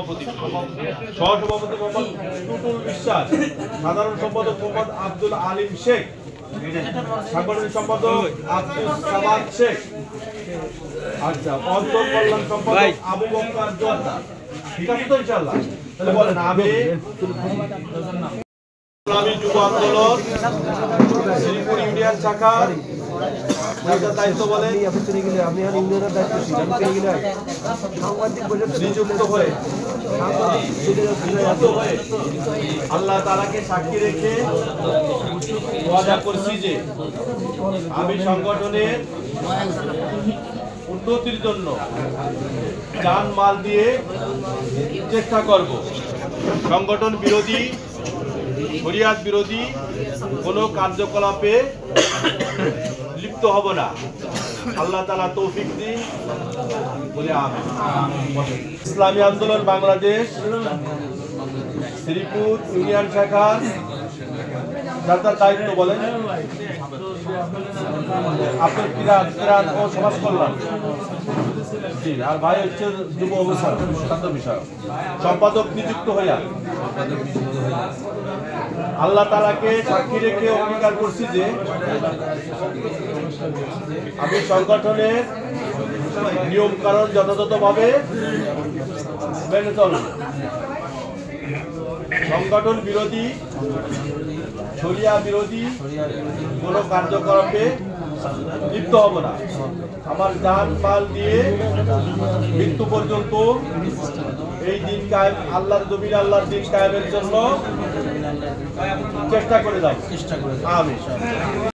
সভাপতি, সহসভাপতি মোহাম্মদ টুটুল বিশ্বাস, সাধারণ সম্পাদক মোহাম্মদ আব্দুল আলিম শেখ, সাংগঠনিক সম্পাদক আব্দুল সামাদ শেখ, আচ্ছা অঞ্চল কল্যাণ সম্পাদক আবু বকর জোয়ারদার। ঠিক আছে তো ইনশাআল্লাহ? তাহলে বলেন আমি ইসলামী যুব আন্দোলন শ্রীপুর ইউনিয়ন শাখার দায়িত্ব বলেন নিযুক্ত হয়ে আল্লাহ তাআলাকে সাক্ষী রেখে ওয়াদা করছি যে আমি সংগঠনের উন্নতির জন্য জান মাল দিয়ে চেষ্টা করব। সংগঠন বিরোধী, শরিয়াত বিরোধী কোনো কার্যকলাপে লিপ্ত হব না। আল্লাহ তাআলা তৌফিক দিন বলে আমিন। ইসলামী আন্দোলন বাংলাদেশ শ্রীপুর ইউনিয়ন শাখার যার দায়িত্ব বলেন আপনার কিরাত ও সমাজ কল্যাণ, আর ভাই হচ্ছে যুব বিষয় সম্পাদক নিযুক্ত হইয়া আল্লাহ তাআলাকে সাক্ষী রেখে অঙ্গীকার করছি যে আমি সংগঠনের নিয়ম কানুন যথাযথভাবে মেনে চলব। সংগঠন বিরোধী, শরিয়া বিরোধী কোনো কার্যকলাপে লিপ্ত হব না। আমার জান মাল দিয়ে মৃত্যু পর্যন্ত এই দিন কায়েম, আল্লাহর জমিনে আল্লাহর দিন কায়েমের জন্য চেষ্টা করে যাব। আমিন।